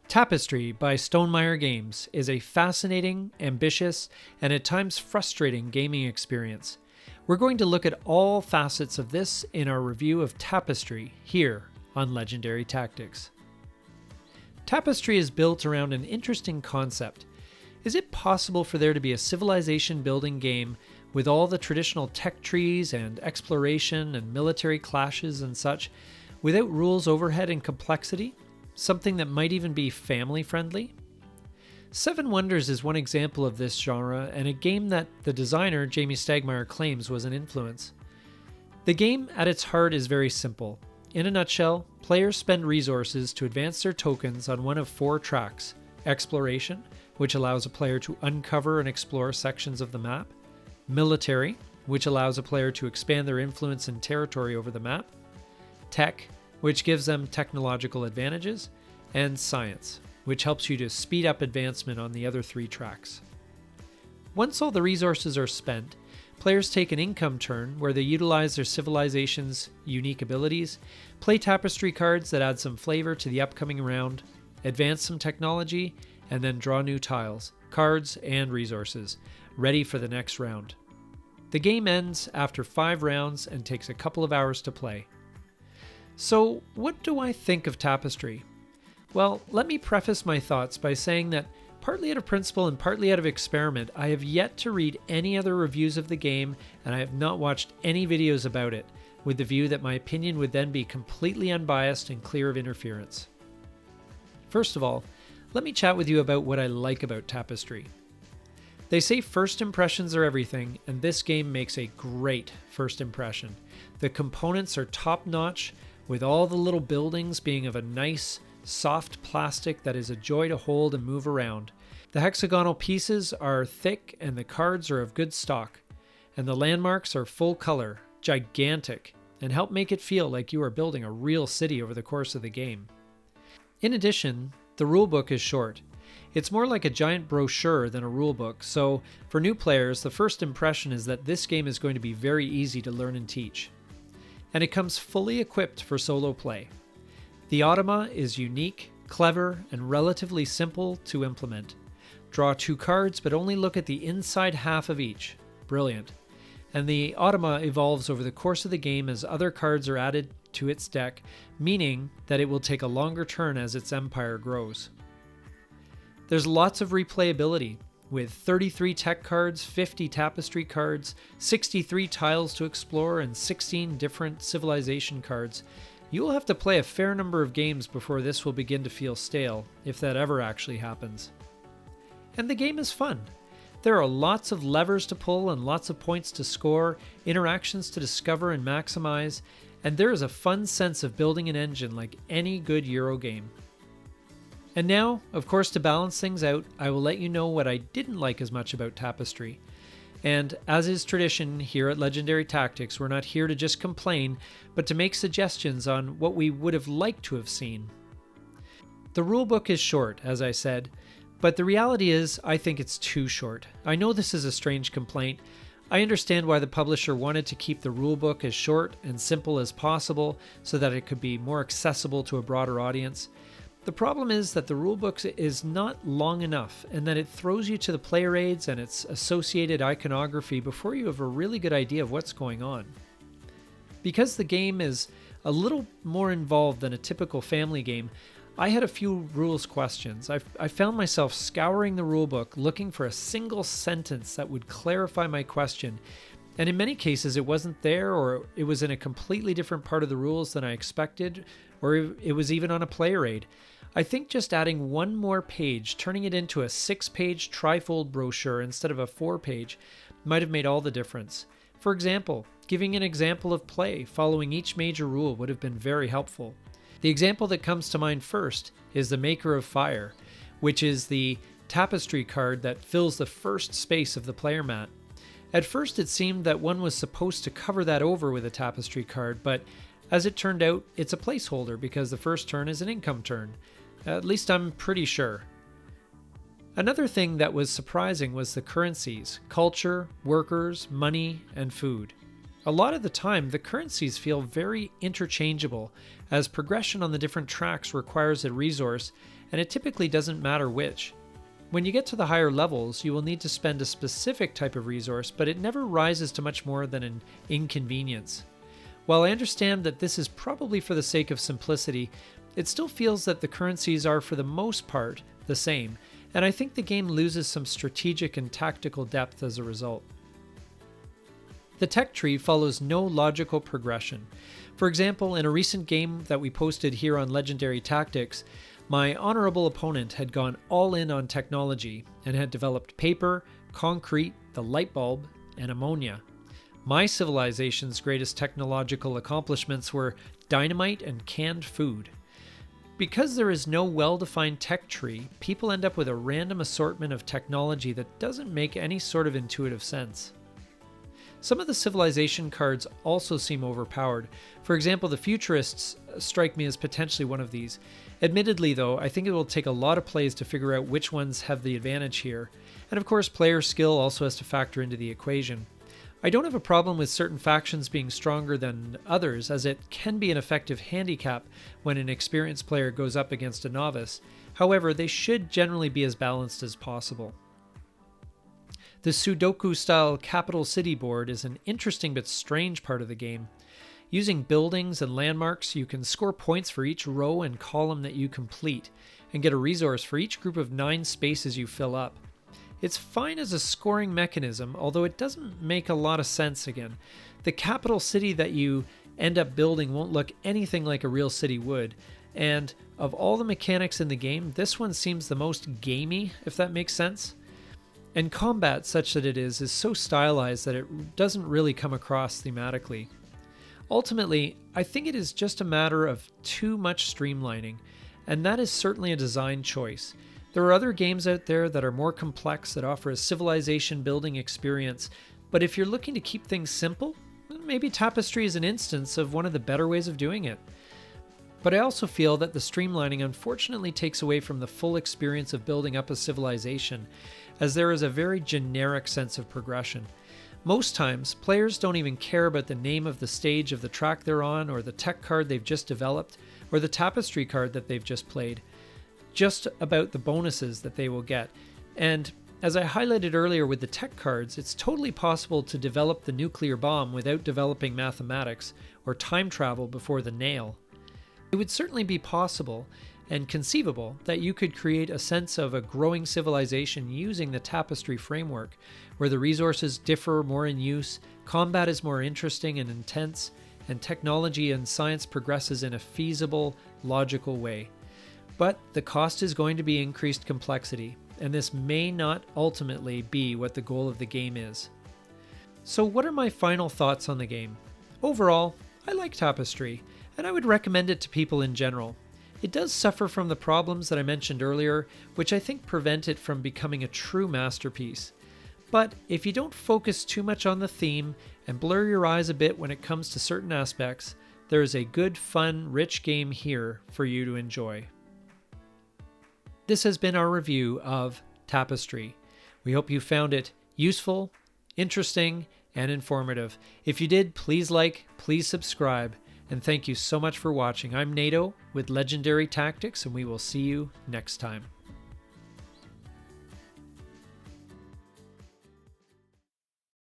Tapestry by Stonemaier Games is a fascinating, ambitious, and at times frustrating gaming experience. We're going to look at all facets of this in our review of Tapestry here on Legendary Tactics. Tapestry is built around an interesting concept. Is it possible for there to be a civilization building game with all the traditional tech trees and exploration and military clashes and such without rules overhead and complexity? Something that might even be family friendly? Seven Wonders is one example of this genre and a game that the designer Jamey Stegmaier claims was an influence. The game at its heart is very simple. In a nutshell, players spend resources to advance their tokens on one of four tracks: exploration, which allows a player to uncover and explore sections of the map; military, which allows a player to expand their influence and territory over the map; tech, which gives them technological advantages; and science, which helps you to speed up advancement on the other three tracks. Once all the resources are spent, players take an income turn where they utilize their civilization's unique abilities, play tapestry cards that add some flavor to the upcoming round, advance some technology, and then draw new tiles, cards, and resources, ready for the next round. The game ends after 5 rounds and takes a couple of hours to play. So, what do I think of Tapestry? Well, let me preface my thoughts by saying that, partly out of principle and partly out of experiment, I have yet to read any other reviews of the game, and I have not watched any videos about it, with the view that my opinion would then be completely unbiased and clear of interference. First of all, let me chat with you about what I like about Tapestry. They say first impressions are everything, and this game makes a great first impression. The components are top-notch, with all the little buildings being of a nice, soft plastic that is a joy to hold and move around. The hexagonal pieces are thick and the cards are of good stock, and the landmarks are full color, gigantic, and help make it feel like you are building a real city over the course of the game. In addition, the rulebook is short. It's more like a giant brochure than a rulebook, so for new players, the first impression is that this game is going to be very easy to learn and teach. And it comes fully equipped for solo play. The automa is unique, clever, and relatively simple to implement. Draw 2 cards, but only look at the inside half of each. Brilliant. And the automa evolves over the course of the game as other cards are added to its deck, meaning that it will take a longer turn as its empire grows. There's lots of replayability, with 33 tech cards, 50 tapestry cards, 63 tiles to explore, and 16 different civilization cards. You will have to play a fair number of games before this will begin to feel stale, if that ever actually happens. And the game is fun. There are lots of levers to pull and lots of points to score, interactions to discover and maximize, and there is a fun sense of building an engine like any good Euro game. And now, of course, to balance things out, I will let you know what I didn't like as much about Tapestry. And as is tradition here at Legendary Tactics, we're not here to just complain, but to make suggestions on what we would have liked to have seen. The rulebook is short, as I said, but the reality is I think it's too short. I know this is a strange complaint. I understand why the publisher wanted to keep the rulebook as short and simple as possible so that it could be more accessible to a broader audience. The problem is that the rulebook is not long enough, and that it throws you to the player aids and its associated iconography before you have a really good idea of what's going on. Because the game is a little more involved than a typical family game, I had a few rules questions. I found myself scouring the rulebook looking for a single sentence that would clarify my question, and in many cases it wasn't there, or it was in a completely different part of the rules than I expected, or it was even on a player aid. I think just adding one more page, turning it into a 6-page trifold brochure instead of a 4-page, might have made all the difference. For example, giving an example of play following each major rule would have been very helpful. The example that comes to mind first is the Maker of Fire, which is the tapestry card that fills the first space of the player mat. At first it seemed that one was supposed to cover that over with a tapestry card, but as it turned out, it's a placeholder because the first turn is an income turn. At least I'm pretty sure. Another thing that was surprising was the currencies: culture, workers, money, and food. A lot of the time, the currencies feel very interchangeable, as progression on the different tracks requires a resource, and it typically doesn't matter which. When you get to the higher levels, you will need to spend a specific type of resource, but it never rises to much more than an inconvenience. While I understand that this is probably for the sake of simplicity, it still feels that the currencies are for the most part the same, and I think the game loses some strategic and tactical depth as a result. The tech tree follows no logical progression. For example, in a recent game that we posted here on Legendary Tactics, my honorable opponent had gone all in on technology and had developed paper, concrete, the light bulb, and ammonia. My civilization's greatest technological accomplishments were dynamite and canned food. Because there is no well-defined tech tree, people end up with a random assortment of technology that doesn't make any sort of intuitive sense. Some of the civilization cards also seem overpowered. For example, the futurists strike me as potentially one of these. Admittedly though, I think it will take a lot of plays to figure out which ones have the advantage here. And of course, player skill also has to factor into the equation. I don't have a problem with certain factions being stronger than others, as it can be an effective handicap when an experienced player goes up against a novice. However, they should generally be as balanced as possible. The Sudoku-style capital city board is an interesting but strange part of the game. Using buildings and landmarks, you can score points for each row and column that you complete, and get a resource for each group of 9 spaces you fill up. It's fine as a scoring mechanism, although it doesn't make a lot of sense again. The capital city that you end up building won't look anything like a real city would, and of all the mechanics in the game, this one seems the most gamey, if that makes sense. And combat, such that it is so stylized that it doesn't really come across thematically. Ultimately, I think it is just a matter of too much streamlining, and that is certainly a design choice. There are other games out there that are more complex that offer a civilization building experience, but if you're looking to keep things simple, maybe Tapestry is an instance of one of the better ways of doing it. But I also feel that the streamlining unfortunately takes away from the full experience of building up a civilization, as there is a very generic sense of progression. Most times, players don't even care about the name of the stage of the track they're on, or the tech card they've just developed, or the Tapestry card that they've just played. Just about the bonuses that they will get. And as I highlighted earlier with the tech cards, it's totally possible to develop the nuclear bomb without developing mathematics or time travel before the nail. It would certainly be possible and conceivable that you could create a sense of a growing civilization using the Tapestry framework, where the resources differ more in use, combat is more interesting and intense, and technology and science progresses in a feasible, logical way. But the cost is going to be increased complexity, and this may not ultimately be what the goal of the game is. So what are my final thoughts on the game? Overall, I like Tapestry, and I would recommend it to people in general. It does suffer from the problems that I mentioned earlier, which I think prevent it from becoming a true masterpiece. But if you don't focus too much on the theme and blur your eyes a bit when it comes to certain aspects, there is a good, fun, rich game here for you to enjoy. This has been our review of Tapestry. We hope you found it useful, interesting, and informative. If you did, please like, please subscribe, and thank you so much for watching. I'm Nato with Legendary Tactics, and we will see you next time.